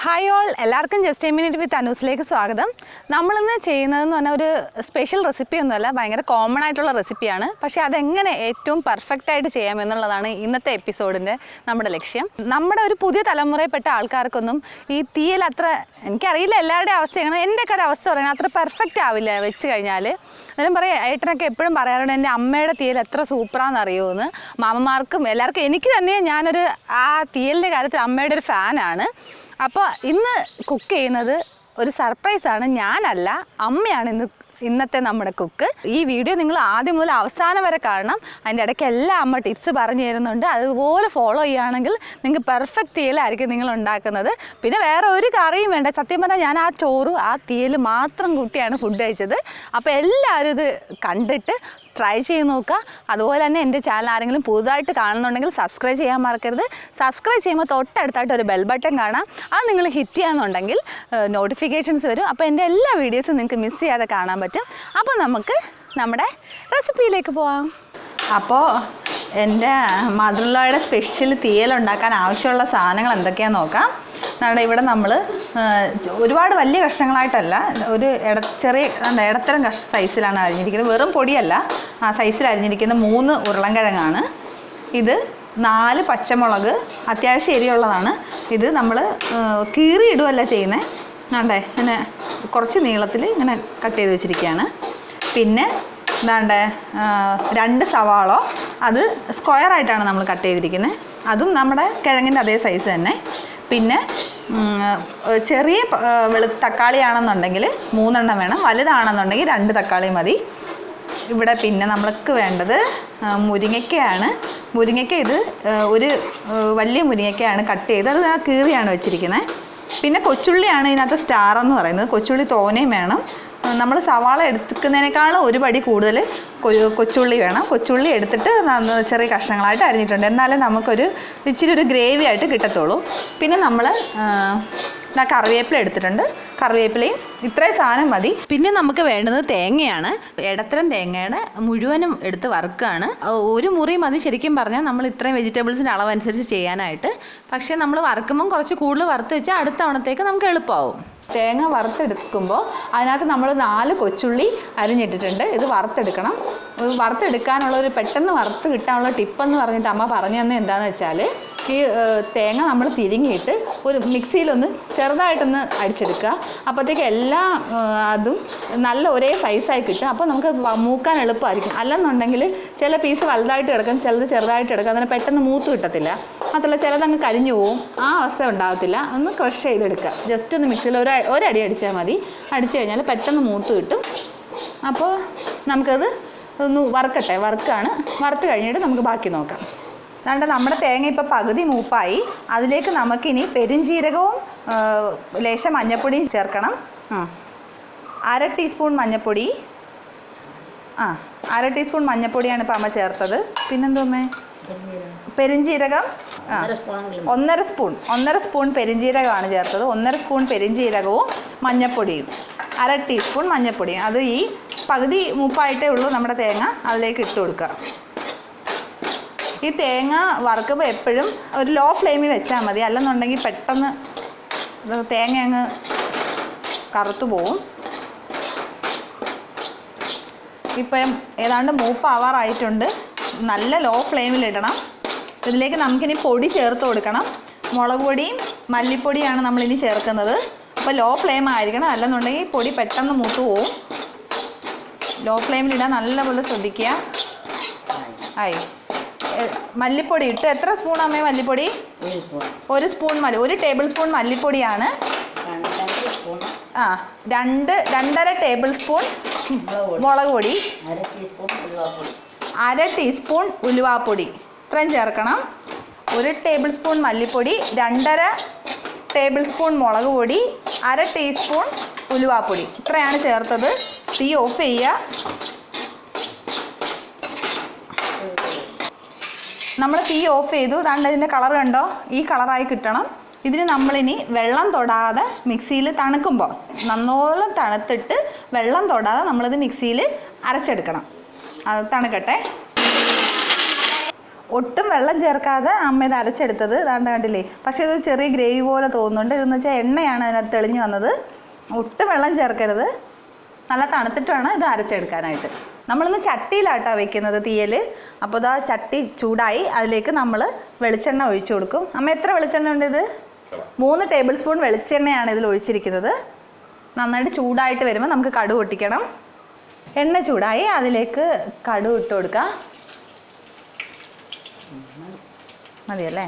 Hi all, എല്ലാവർക്കും just A minute വിത്ത് അനൂസിലേക്ക് സ്വാഗതം. നമ്മളിന്ന് ചെയ്യുന്നതെന്ന് പറഞ്ഞാൽ ഒരു സ്പെഷ്യൽ റെസിപ്പി ഒന്നുമല്ല, ഭയങ്കര കോമൺ ആയിട്ടുള്ള റെസിപ്പിയാണ്. പക്ഷേ അതെങ്ങനെ ഏറ്റവും പെർഫെക്റ്റ് ആയിട്ട് ചെയ്യാമെന്നുള്ളതാണ് ഇന്നത്തെ എപ്പിസോഡിൻ്റെ നമ്മുടെ ലക്ഷ്യം. നമ്മുടെ ഒരു പുതിയ തലമുറയിൽപ്പെട്ട ആൾക്കാർക്കൊന്നും ഈ തീയൽ അത്ര, എനിക്കറിയില്ല എല്ലാവരുടെയും അവസ്ഥയാണ്, എൻ്റെയൊക്കെ ഒരു അവസ്ഥ പറയുന്നത് അത്ര പെർഫെക്റ്റ് ആവില്ല വെച്ച് കഴിഞ്ഞാൽ. എന്നാലും പറയാം, ഏട്ടനൊക്കെ എപ്പോഴും പറയാറുണ്ട് എൻ്റെ അമ്മയുടെ തീയൽ എത്ര സൂപ്പറാണെന്ന് അറിയുമെന്ന്. മാമന്മാർക്കും എല്ലാവർക്കും, എനിക്ക് തന്നെ ഞാനൊരു ആ തീയലിൻ്റെ കാര്യത്തിൽ അമ്മയുടെ ഒരു ഫാനാണ്. അപ്പോൾ ഇന്ന് കുക്ക് ചെയ്യുന്നത് ഒരു സർപ്രൈസാണ്. ഞാനല്ല, അമ്മയാണ് ഇന്നത്തെ നമ്മുടെ കുക്ക്. ഈ വീഡിയോ നിങ്ങൾ ആദ്യം മുതൽ അവസാനം വരെ കാണണം. അതിൻ്റെ ഇടയ്ക്ക് എല്ലാം അമ്മ ടിപ്സ് പറഞ്ഞു തരുന്നുണ്ട്. അതുപോലെ ഫോളോ ചെയ്യുകയാണെങ്കിൽ നിങ്ങൾക്ക് പെർഫെക്റ്റ് തീയലായിരിക്കും നിങ്ങൾ ഉണ്ടാക്കുന്നത്. പിന്നെ വേറെ ഒരു കറിയും വേണ്ട. സത്യം പറഞ്ഞാൽ ഞാൻ ആ ചോറ് ആ തീയൽ മാത്രം കൂട്ടിയാണ് ഫുഡ് കഴിച്ചത്. അപ്പോൾ എല്ലാവരും ഇത് കണ്ടിട്ട് ട്രൈ ചെയ്ത് നോക്കുക. അതുപോലെ തന്നെ എൻ്റെ ചാനൽ ആരെങ്കിലും പുതുതായിട്ട് കാണുന്നുണ്ടെങ്കിൽ സബ്സ്ക്രൈബ് ചെയ്യാൻ മറക്കരുത്. സബ്സ്ക്രൈബ് ചെയ്യുമ്പോൾ തൊട്ടടുത്തായിട്ട് ഒരു ബെൽ ബട്ടൺ കാണാം. അത് നിങ്ങൾ ഹിറ്റ് ചെയ്യാന്നുണ്ടെങ്കിൽ നോട്ടിഫിക്കേഷൻസ് വരും. അപ്പോൾ എൻ്റെ എല്ലാ വീഡിയോസും നിങ്ങൾക്ക് മിസ് ചെയ്യാതെ കാണാൻ പറ്റും. അപ്പോൾ നമുക്ക് നമ്മുടെ റെസിപ്പിയിലേക്ക് പോവാം. അപ്പോൾ എൻ്റെ മദർ-ഇൻ-ലോയുടെ സ്പെഷ്യൽ തീയലുണ്ടാക്കാൻ ആവശ്യമുള്ള സാധനങ്ങൾ എന്തൊക്കെയാണെന്ന് നോക്കാം. നമ്മുടെ ഇവിടെ നമ്മൾ ഒരുപാട് വലിയ കഷ്ണങ്ങളായിട്ടല്ല, ഒരു ചെറിയ ഇടത്തരം സൈസിലാണ് അരിഞ്ഞിരിക്കുന്നത്. വെറും പൊടിയല്ല, ആ സൈസിൽ അരിഞ്ഞിരിക്കുന്ന 3 ഉരുളൻകിഴങ്ങാണ്. ഇത് 4 പച്ചമുളക്, അത്യാവശ്യം എരിയുള്ളതാണ്. ഇത് നമ്മൾ കീറിയിടുകയല്ല ചെയ്യുന്നത്, വേണ്ടേ ഇങ്ങനെ കുറച്ച് നീളത്തിൽ ഇങ്ങനെ കട്ട് ചെയ്ത് വെച്ചിരിക്കുകയാണ്. പിന്നെ എന്താണ്ട് 2 സവാള, അത് സ്ക്വയറായിട്ടാണ് നമ്മൾ കട്ട് ചെയ്തിരിക്കുന്നത്. അതും നമ്മുടെ കിഴങ്ങിൻ്റെ അതേ സൈസ് തന്നെ. പിന്നെ ചെറിയ തക്കാളിയാണെന്നുണ്ടെങ്കിൽ 3 എണ്ണം വേണം, വലുതാണെന്നുണ്ടെങ്കിൽ 2 തക്കാളി മതി. ഇവിടെ പിന്നെ നമ്മൾക്ക് വേണ്ടത് മുരിങ്ങയ്ക്കയാണ്. മുരിങ്ങയ്ക്ക ഇത് ഒരു വലിയ മുരിങ്ങയ്ക്കയാണ് കട്ട് ചെയ്ത്, അത് കീറിയാണ് വെച്ചിരിക്കുന്നത്. പിന്നെ കൊച്ചുള്ളിയാണ് ഇതിനകത്ത് സ്റ്റാർ എന്ന് പറയുന്നത്. കൊച്ചുള്ളി തോനെയും വേണം. നമ്മൾ സവാള എടുക്കുന്നതിനേക്കാളും ഒരു പടി കൂടുതൽ കൊച്ചുള്ളി വേണം. കൊച്ചുള്ളി എടുത്തിട്ട് ചെറിയ കഷ്ണങ്ങളായിട്ട് അരിഞ്ഞിട്ടുണ്ട്, എന്നാലേ നമുക്കൊരു ഇച്ചിരി ഒരു ഗ്രേവി ആയിട്ട് കിട്ടത്തുള്ളൂ. പിന്നെ നമ്മൾ കറിവേപ്പില എടുത്തിട്ടുണ്ട്, കറിവേപ്പിലയും ഇത്രയും സാധനം മതി. പിന്നെ നമുക്ക് വേണ്ടത് തേങ്ങയാണ്. ഇടത്തരം തേങ്ങയുടെ മുഴുവനും എടുത്ത് വറുക്കുകയാണ്. ഒരു മുറി മതി ശരിക്കും പറഞ്ഞാൽ നമ്മൾ ഇത്രയും വെജിറ്റബിൾസിൻ്റെ അളവനുസരിച്ച് ചെയ്യാനായിട്ട്. പക്ഷേ നമ്മൾ വറുക്കുമ്പം കുറച്ച് കൂടുതൽ വറുത്ത് വെച്ചാൽ അടുത്ത തവണത്തേക്ക് നമുക്ക് എളുപ്പമാവും. തേങ്ങ വറുത്തെടുക്കുമ്പോൾ അതിനകത്ത് നമ്മൾ 4 കൊച്ചുള്ളി അരിഞ്ഞിട്ടിട്ടുണ്ട്. ഇത് വറുത്തെടുക്കണം. വറുത്തെടുക്കാനുള്ള ഒരു പെട്ടെന്ന് വറുത്ത് കിട്ടാനുള്ള ടിപ്പെന്ന് പറഞ്ഞിട്ട് അമ്മ പറഞ്ഞു തന്നെ എന്താണെന്ന് വെച്ചാൽ, ഈ തേങ്ങ നമ്മൾ തിരിങ്ങിയിട്ട് ഒരു മിക്സിയിലൊന്ന് ചെറുതായിട്ടൊന്ന് അടിച്ചെടുക്കുക. അപ്പോഴത്തേക്ക് എല്ലാ അതും നല്ല ഒരേ സൈസായി കിട്ടും. അപ്പോൾ നമുക്ക് മൂക്കാൻ എളുപ്പമായിരിക്കും. അല്ലെന്നുണ്ടെങ്കിൽ ചില പീസ് വലുതായിട്ട് കിടക്കും, ചിലത് ചെറുതായിട്ട് കിടക്കും, അതിന് പെട്ടെന്ന് മൂത്ത് കിട്ടത്തില്ല. മാത്രമല്ല ചിലതങ്ങ് കരിഞ്ഞു പോവും, ആ അവസ്ഥ ഉണ്ടാകത്തില്ല. ഒന്ന് ക്രഷ് ചെയ്തെടുക്കുക. ജസ്റ്റ് ഒന്ന് മിക്സിയിൽ ഒരടി അടിച്ചാൽ മതി. അടിച്ചു കഴിഞ്ഞാൽ പെട്ടെന്ന് മൂത്ത് കിട്ടും. അപ്പോൾ നമുക്കത് ഒന്ന് വറുക്കാണ്. വറുത്ത് കഴിഞ്ഞിട്ട് നമുക്ക് ബാക്കി നോക്കാം. അതുകൊണ്ട് നമ്മുടെ തേങ്ങ ഇപ്പോൾ പകുതി മൂപ്പായി. അതിലേക്ക് നമുക്കിനി പെരുംജീരകവും ലേശം മഞ്ഞൾപ്പൊടിയും ചേർക്കണം. 1/2 ടീസ്പൂൺ മഞ്ഞൾപ്പൊടി. 1/2 ടീസ്പൂൺ മഞ്ഞൾപ്പൊടിയാണ് ഇപ്പോൾ അമ്മ ചേർത്തത്. പിന്നെന്തോമ്മേ? പെരുംജീരകം 1.5 സ്പൂൺ പെരുംജീരകമാണ് ചേർത്തത്. 1.5 സ്പൂൺ പെരുംജീരകവും മഞ്ഞൾപ്പൊടിയും, 1/2 ടീസ്പൂൺ മഞ്ഞൾപ്പൊടിയും. അത് ഈ പകുതി മൂപ്പായിട്ടേ ഉള്ളൂ നമ്മുടെ തേങ്ങ, അതിലേക്ക് ഇട്ട് കൊടുക്കുക. ഈ തേങ്ങ വറുക്കുമ്പോൾ എപ്പോഴും ഒരു ലോ ഫ്ലെയിമിൽ വെച്ചാൽ മതി, അല്ലെന്നുണ്ടെങ്കിൽ പെട്ടെന്ന് തേങ്ങ അങ്ങ് കറുത്തു പോവും. ഇപ്പം ഏതാണ്ട് മൂപ്പാവാറായിട്ടുണ്ട്. നല്ല ലോ ഫ്ലെയിമിലിടണം. ഇതിലേക്ക് നമുക്കിനി പൊടി ചേർത്ത് കൊടുക്കണം. മുളക് പൊടിയും മല്ലിപ്പൊടിയാണ് നമ്മളിനി ചേർക്കുന്നത്. അപ്പോൾ ലോ ഫ്ലെയിം ആയിരിക്കണം, അല്ലെന്നുണ്ടെങ്കിൽ പൊടി പെട്ടെന്ന് മൂത്ത് പോവും. ലോ ഫ്ലെയിമിലിടാൻ നല്ലപോലെ ശ്രദ്ധിക്കുക. ആയി മല്ലിപ്പൊടി ഇട്ട് എത്ര സ്പൂൺ അമ്മേ മല്ലിപ്പൊടി? 1 സ്പൂൺ 1 ടേബിൾ സ്പൂൺ മല്ലിപ്പൊടിയാണ്. 2.5 ടേബിൾ സ്പൂൺ മുളക് പൊടി, 1/2 ടീസ്പൂൺ ഉലുവാപ്പൊടി, ഇത്രയും ചേർക്കണം. 1 ടേബിൾ സ്പൂൺ മല്ലിപ്പൊടി, 2.5 ടേബിൾ സ്പൂൺ മുളക് പൊടി, 1/2 ടീസ്പൂൺ ഉലുവാപ്പൊടി, ഇത്രയാണ് ചേർത്തത്. തീ ഓഫ് ചെയ്യുക. നമ്മൾ തീ ഓഫ് ചെയ്തു. അതുകൊണ്ട് ഇതിൻ്റെ കളർ കണ്ടോ, ഈ കളറായി കിട്ടണം. ഇതിന് നമ്മളിനി വെള്ളം തൊടാതെ മിക്സിയിൽ തണുക്കുമ്പോൾ നന്നോളം തണുത്തിട്ട് വെള്ളം തൊടാതെ നമ്മളിത് മിക്സിയിൽ അരച്ചെടുക്കണം. അത് തണുക്കട്ടെ. ഒട്ടും വെള്ളം ചേർക്കാതെ അമ്മ ഇത് അരച്ചെടുത്തത് ഇതാണ്ട് കണ്ടില്ലേ. പക്ഷേ ഇത് ചെറിയ ഗ്രേവി പോലെ തോന്നുന്നുണ്ട്. ഇതെന്ന് വെച്ചാൽ എണ്ണയാണ് അതിനകത്ത് തെളിഞ്ഞു വന്നത്. ഒട്ടും വെള്ളം ചേർക്കരുത്. നല്ല തണുത്തിട്ട് വേണം ഇത് അരച്ചെടുക്കാനായിട്ട്. നമ്മളിന്ന് ചട്ടിയിലാട്ടോ വെക്കുന്നത് തീയൽ. അപ്പോൾ ഇതാ ചട്ടി ചൂടായി. അതിലേക്ക് നമ്മൾ വെളിച്ചെണ്ണ ഒഴിച്ചു കൊടുക്കും. അമ്മ എത്ര വെളിച്ചെണ്ണ ഉണ്ട്? ഇത് 3 ടേബിൾ സ്പൂൺ വെളിച്ചെണ്ണയാണ് ഇതിൽ ഒഴിച്ചിരിക്കുന്നത്. നന്നായിട്ട് ചൂടായിട്ട് വരുമ്പോൾ നമുക്ക് കടുക് പൊട്ടിക്കണം. എണ്ണ ചൂടായി, അതിലേക്ക് കടുക് ഇട്ട് കൊടുക്കാം. മതിയല്ലേ?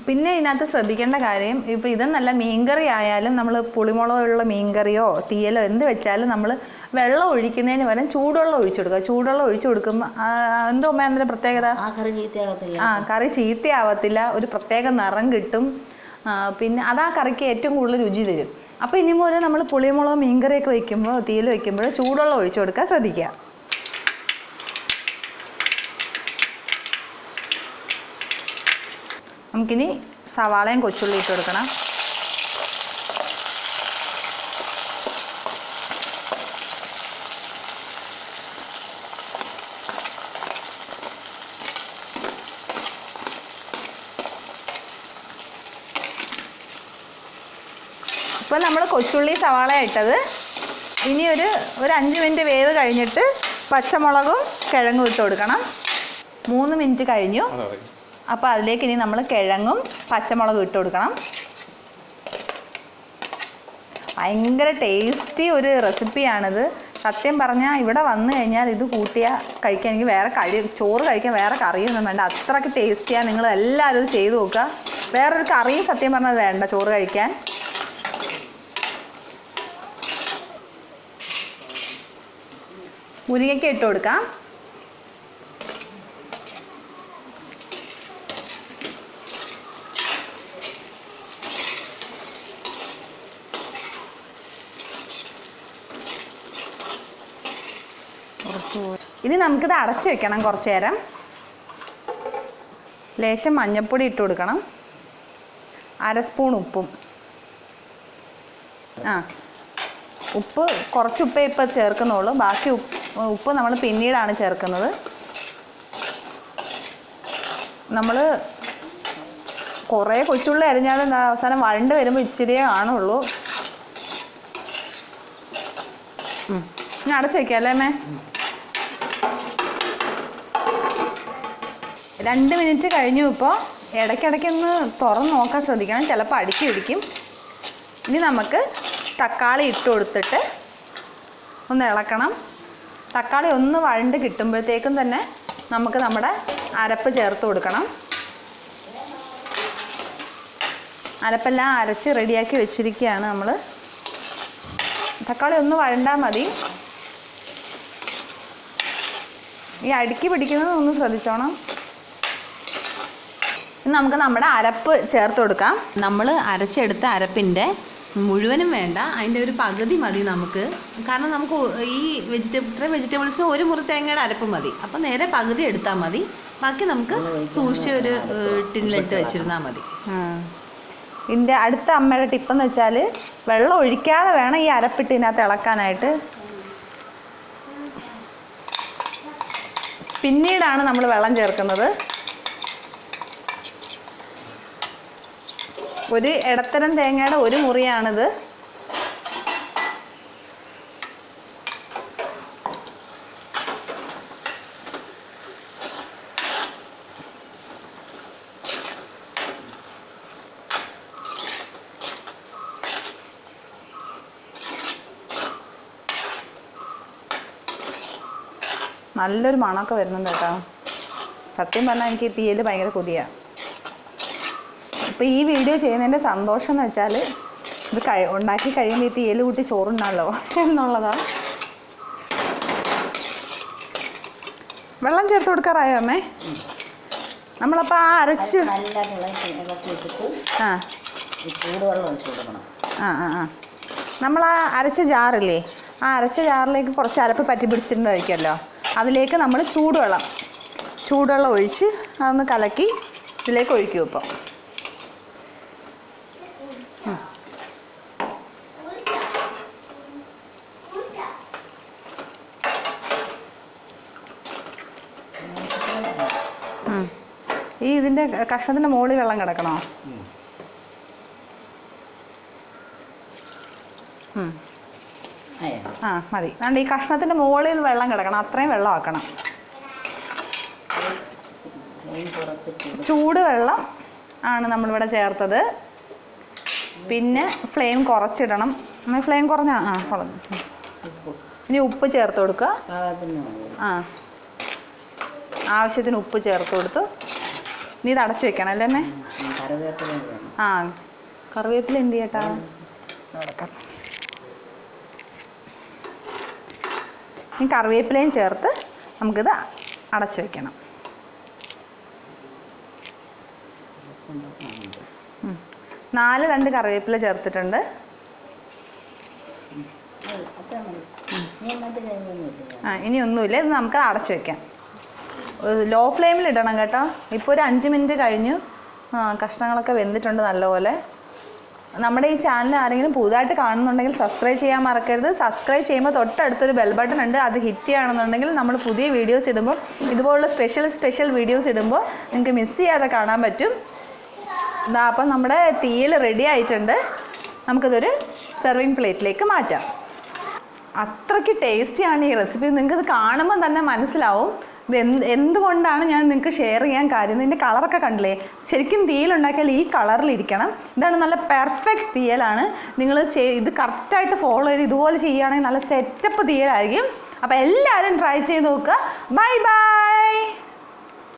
പിന്നെ ഇതിനകത്ത് ശ്രദ്ധിക്കേണ്ട കാര്യം, ഇപ്പോൾ ഇതെന്നല്ല മീൻകറി ആയാലും നമ്മൾ പുളിമുളകുള്ള മീൻകറിയോ തീയലോ എന്ത് വെച്ചാലും നമ്മൾ വെള്ളം ഒഴിക്കുന്നതിന് പകരം ചൂടുവെള്ളം ഒഴിച്ചു കൊടുക്കുക. ചൂടുവെള്ളം ഒഴിച്ചു കൊടുക്കുമ്പോൾ എന്തോ അതിൻ്റെ പ്രത്യേകത, കറി ചീത്തയാവത്തില്ല, ഒരു പ്രത്യേക നിറം കിട്ടും. പിന്നെ അതാ കറിക്ക് ഏറ്റവും കൂടുതൽ രുചി തരും. അപ്പോൾ ഇനി മുതൽ നമ്മൾ പുളിമുളക് മീൻകറിയൊക്കെ വയ്ക്കുമ്പോൾ തീയൽ വയ്ക്കുമ്പോൾ ചൂടുവെള്ളം ഒഴിച്ചു കൊടുക്കാൻ ശ്രദ്ധിക്കുക. നമുക്കിനി സവാളയും കൊച്ചുള്ളി ഇട്ട് കൊടുക്കണം. ഇപ്പോൾ നമ്മൾ കൊച്ചുള്ളി സവാള ഇട്ടത്. ഇനി ഒരു 5 മിനിറ്റ് വേവ് കഴിഞ്ഞിട്ട് പച്ചമുളകും കിഴങ്ങും ഇട്ട് കൊടുക്കണം. 3 മിനിറ്റ് കഴിഞ്ഞു. അപ്പോൾ അതിലേക്ക് ഇനി നമ്മൾ കിഴങ്ങും പച്ചമുളകും ഇട്ട് കൊടുക്കണം. ഭയങ്കര ടേസ്റ്റി ഒരു റെസിപ്പിയാണിത്. സത്യം പറഞ്ഞാൽ ഇവിടെ വന്നു കഴിഞ്ഞാൽ ഇത് കൂട്ടിയാൽ കഴിക്കാൻ എനിക്ക് വേറെ ചോറ് കഴിക്കാൻ വേറെ കറിയൊന്നും വേണ്ട. അത്രയ്ക്ക് ടേസ്റ്റിയാണ്. നിങ്ങൾ എല്ലാവരും ഇത് ചെയ്ത് നോക്കുക. വേറൊരു കറിയും സത്യം പറഞ്ഞാൽ വേണ്ട ചോറ് കഴിക്കാൻ. മുരിങ്ങയ്ക്ക ഇട്ട് കൊടുക്കാം. ഇനി നമുക്കിത് അടച്ചു വെക്കണം കുറച്ച് നേരം. ലേശം മഞ്ഞൾപ്പൊടി ഇട്ട് കൊടുക്കണം. 1/2 സ്പൂൺ ഉപ്പും. ഉപ്പ് കുറച്ച് ഉപ്പേ ഇപ്പോൾ ചേർക്കുന്നുള്ളൂ. ബാക്കി ഉപ്പ് നമ്മൾ പിന്നീടാണ് ചേർക്കുന്നത്. നമ്മൾ കുറേ കൊച്ചുള്ളി അരിഞ്ഞാലും അവസാനം വഴണ്ട് വരുമ്പോൾ ഇച്ചിരിയേ കാണുള്ളൂ. ഞാൻ അടച്ചു വയ്ക്കാം അല്ലേ അമ്മേ? 2 മിനിറ്റ് കഴിഞ്ഞു. ഇപ്പോൾ ഇടയ്ക്കിടയ്ക്കൊന്ന് തുറന്ന് നോക്കാൻ ശ്രദ്ധിക്കണം, ചിലപ്പോൾ അടുക്കി പിടിക്കും. ഇനി നമുക്ക് തക്കാളി ഇട്ട് കൊടുത്തിട്ട് ഒന്ന് ഇളക്കണം. തക്കാളി ഒന്ന് വഴണ്ട് കിട്ടുമ്പോഴത്തേക്കും തന്നെ നമുക്ക് നമ്മുടെ അരപ്പ് ചേർത്ത് കൊടുക്കണം. അരപ്പെല്ലാം അരച്ച് റെഡിയാക്കി വെച്ചിരിക്കുകയാണ് നമ്മൾ. തക്കാളി ഒന്ന് വഴണ്ടാൽ മതി. ഈ അടുക്കി പിടിക്കുന്നത് ഒന്ന് ശ്രദ്ധിച്ചോണം. നമുക്ക് നമ്മുടെ അരപ്പ് ചേർത്ത് കൊടുക്കാം. നമ്മൾ അരച്ചെടുത്ത അരപ്പിൻ്റെ മുഴുവനും വേണ്ട, അതിൻ്റെ ഒരു പകുതി മതി നമുക്ക്. കാരണം നമുക്ക് ഈ വെജിറ്റബിൾസിന് 1 മുറി തേങ്ങയുടെ അരപ്പ് മതി. അപ്പം നേരെ പകുതി എടുത്താൽ മതി. ബാക്കി നമുക്ക് സൂക്ഷിച്ച് ഒരു ടിന്നിലിട്ട് വെച്ചിരുന്നാൽ മതി. ഇതിൻ്റെ അടുത്ത അമ്മയുടെ ടിപ്പെന്ന് വെച്ചാൽ വെള്ളം ഒഴിക്കാതെ വേണം ഈ അരപ്പിട്ട് ഇതിനകത്ത് ഇളക്കാനായിട്ട്. പിന്നീടാണ് നമ്മൾ വെള്ളം ചേർക്കുന്നത്. ഒരു ഇടത്തരം തേങ്ങയുടെ 1 മുറിയാണിത്. നല്ലൊരു മണമൊക്കെ വരുന്നുണ്ട് കേട്ടോ. സത്യം പറഞ്ഞാൽ എനിക്ക് ഈ തീയൽ ഭയങ്കര കൊതിയാണ്. ഇപ്പോൾ ഈ വീഡിയോ ചെയ്യുന്നതിൻ്റെ സന്തോഷം എന്ന് വെച്ചാൽ ഇത് ഉണ്ടാക്കി കഴിയുമ്പോൾ ഈ തീയൽ കൂട്ടി ചോറുണ്ടല്ലോ എന്നുള്ളതാണ്. വെള്ളം ചേർത്ത് കൊടുക്കാറായോ അമ്മേ? നമ്മളപ്പോൾ ആ അരച്ച് നമ്മൾ ആ അരച്ച ജാറില്ലേ, ആ അരച്ച ജാറിലേക്ക് കുറച്ച് അരപ്പ് പറ്റി പിടിച്ചിട്ടുണ്ടായിരിക്കുമല്ലോ, അതിലേക്ക് നമ്മൾ ചൂടുവെള്ളം ഒഴിച്ച് അതൊന്ന് കലക്കി ഇതിലേക്ക് ഒഴിക്കും. ഇപ്പം ഇതിൻ്റെ കഷ്ണത്തിൻ്റെ മുകളിൽ വെള്ളം കിടക്കണോ? ആ മതി. അതുകൊണ്ട് ഈ കഷ്ണത്തിൻ്റെ മുകളിൽ വെള്ളം കിടക്കണം, അത്രയും വെള്ളം ആക്കണം. ചൂടുവെള്ളം ആണ് നമ്മളിവിടെ ചേർത്തത്. പിന്നെ ഫ്ലെയിം കുറച്ചിടണം. ഫ്ലെയിം കുറഞ്ഞാ കുറഞ്ഞു. ഇനി ഉപ്പ് ചേർത്ത് കൊടുക്കുക. ആവശ്യത്തിന് ഉപ്പ് ചേർത്ത് കൊടുത്ത് ഇനി ഇത് അടച്ചു വെക്കണം അല്ലേ അമ്മേ? കറിവേപ്പില എന്ത് ചെയ്യട്ടാ? ഇനി കറിവേപ്പിലയും ചേർത്ത് നമുക്കിത് അടച്ചു വെക്കണം. 4 തണ്ട് കറിവേപ്പില ചേർത്തിട്ടുണ്ട്. ഇനി ഒന്നുമില്ല, ഇത് നമുക്ക് അടച്ചു വെക്കാം. ലോ ഫ്ലെയിമിൽ ഇടണം കേട്ടോ. ഇപ്പോൾ ഒരു 5 മിനിറ്റ് കഴിഞ്ഞു. കഷ്ണങ്ങളൊക്കെ വെന്തിട്ടുണ്ട് നല്ലപോലെ. നമ്മുടെ ഈ ചാനൽ ആരെങ്കിലും പുതുതായിട്ട് കാണുന്നുണ്ടെങ്കിൽ സബ്സ്ക്രൈബ് ചെയ്യാൻ മറക്കരുത്. സബ്സ്ക്രൈബ് ചെയ്യുമ്പോൾ തൊട്ടടുത്തൊരു ബെൽ ബട്ടൺ ഉണ്ട്, അത് ഹിറ്റ് ചെയ്യുകയാണെന്നുണ്ടെങ്കിൽ നമ്മൾ പുതിയ വീഡിയോസ് ഇടുമ്പോൾ, ഇതുപോലുള്ള സ്പെഷ്യൽ വീഡിയോസ് ഇടുമ്പോൾ നിങ്ങൾക്ക് മിസ് ചെയ്യാതെ കാണാൻ പറ്റും. അപ്പം നമ്മുടെ തീയൽ റെഡി ആയിട്ടുണ്ട്. നമുക്കിതൊരു സെർവിങ് പ്ലേറ്റിലേക്ക് മാറ്റാം. അത്രയ്ക്ക് ടേസ്റ്റിയാണ് ഈ റെസിപ്പി. നിങ്ങൾക്കിത് കാണുമ്പോൾ തന്നെ മനസ്സിലാവും ഇത് എന്തുകൊണ്ടാണ് ഞാൻ നിങ്ങൾക്ക് ഷെയർ ചെയ്യാൻ കാര്യം. ഇതിൻ്റെ കളറൊക്കെ കണ്ടില്ലേ? ശരിക്കും തീയലുണ്ടാക്കിയാൽ ഈ കളറിലിരിക്കണം. ഇതാണ് നല്ല പെർഫെക്റ്റ് തീയലാണ്. നിങ്ങൾ ഇത് കറക്റ്റായിട്ട് ഫോളോ ചെയ്ത് ഇതുപോലെ ചെയ്യുകയാണെങ്കിൽ നല്ല സെറ്റപ്പ് തീയലായിരിക്കും. അപ്പോൾ എല്ലാവരും ട്രൈ ചെയ്ത് നോക്കുക. Bye bye.